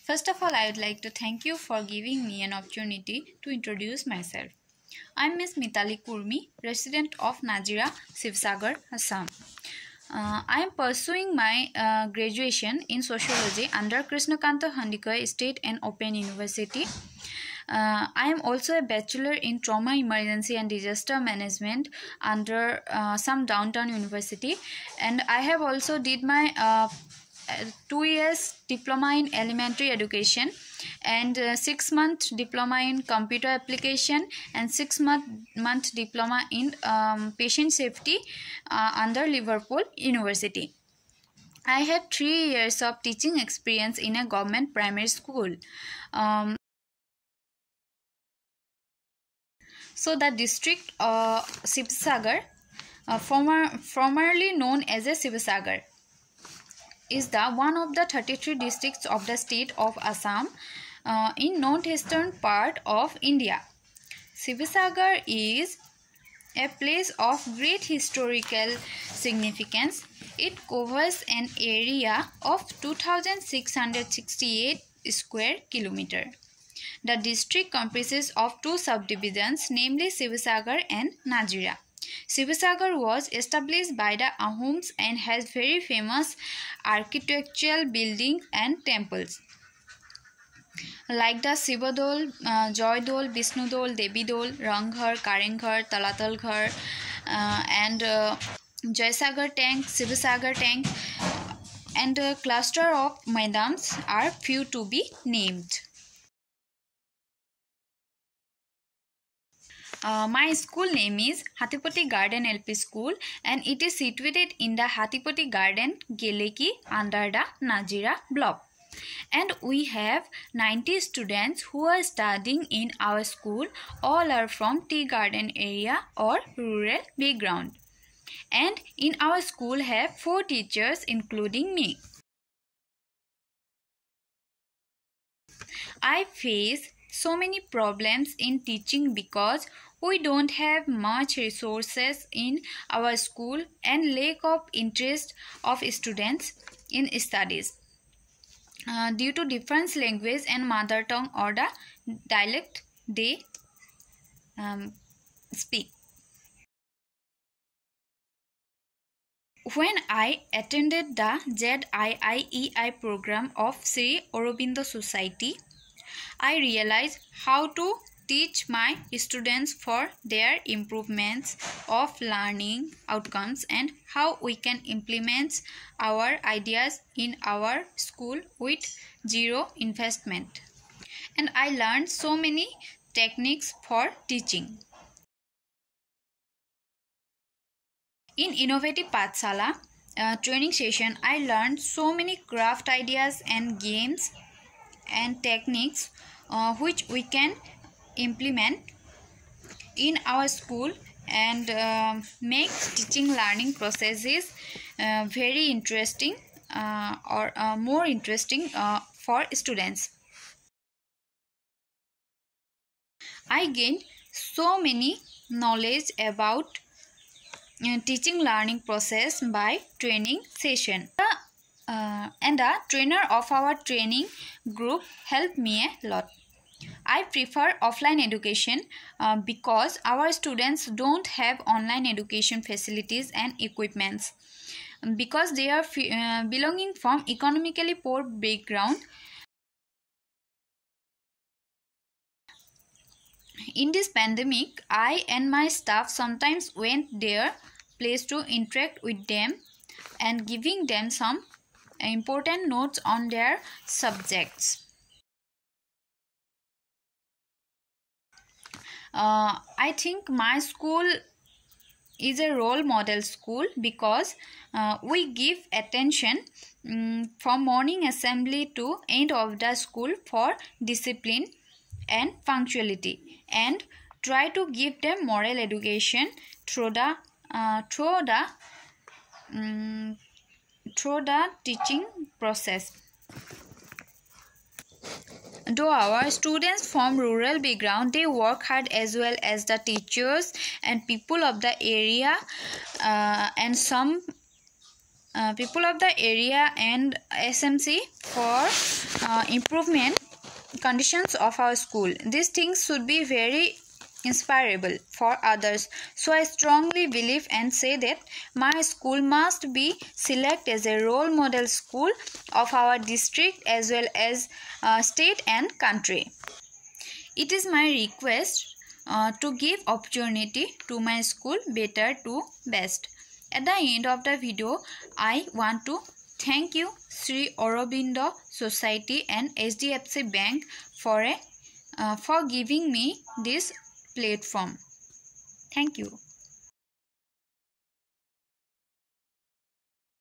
First of all, I would like to thank you for giving me an opportunity to introduce myself. I am Ms. Mitali Kurmi, resident of Nazira, Sivsagar, Assam. I am pursuing my graduation in sociology under Krishnakanta Handikoy State and Open University. I am also a bachelor in trauma, emergency and disaster management under some downtown university, and I have also did my 2 years diploma in elementary education and 6-month diploma in computer application and 6-month diploma in patient safety under Liverpool University. I have 3 years of teaching experience in a government primary school. So the district Sivsagar, formerly known as a Sivsagar, is the one of the 33 districts of the state of Assam in northeastern part of India. Sivsagar is a place of great historical significance. It covers an area of 2,668 square kilometers. The district comprises of 2 subdivisions, namely Sivsagar and Nazira. Sivsagar was established by the Ahoms and has very famous architectural buildings and temples like the Shivadol, Joydol, Vishnudol, Devidol, Ranghar, Karenghar, Talatal Ghar, and Jaisagar Tank, Sivsagar Tank, and a cluster of Maidans are few to be named. My school name is Hathipoti Garden LP School and it is situated in the Hathipoti Garden, Geleki under the Nazira block. And we have 90 students who are studying in our school. All are from tea garden area or rural background. And in our school have 4 teachers including me. I face so many problems in teaching because we don't have much resources in our school and lack of interest of students in studies due to different language and mother tongue or the dialect they speak. When I attended the ZIIEI program of Sri Aurobindo Society, I realized how to teach my students for their improvements of learning outcomes and how we can implement our ideas in our school with zero investment. And I learned so many techniques for teaching. In Innovative Pathshala training session, I learned so many craft ideas and games and techniques which we can implement in our school and make teaching learning processes very interesting or more interesting for students. I gained so many knowledge about teaching learning process by training session. And the trainer of our training group helped me a lot. I prefer offline education because our students don't have online education facilities and equipments. Because they are belonging from economically poor background. In this pandemic, I and my staff sometimes went their place to interact with them and giving them some important notes on their subjects. I think my school is a role model school because we give attention from morning assembly to end of the school for discipline and punctuality and try to give them moral education through the teaching process. Though our students from rural background, they work hard as well as the teachers and people of the area and some people of the area and SMC for improvement conditions of our school. These things should be very inspirable for others. So I strongly believe and say that my school must be selected as a role model school of our district as well as state and country. It is my request to give opportunity to my school better to best. At the end of the video, I want to thank you Sri Aurobindo Society and HDFC Bank for giving me this platform. Thank you.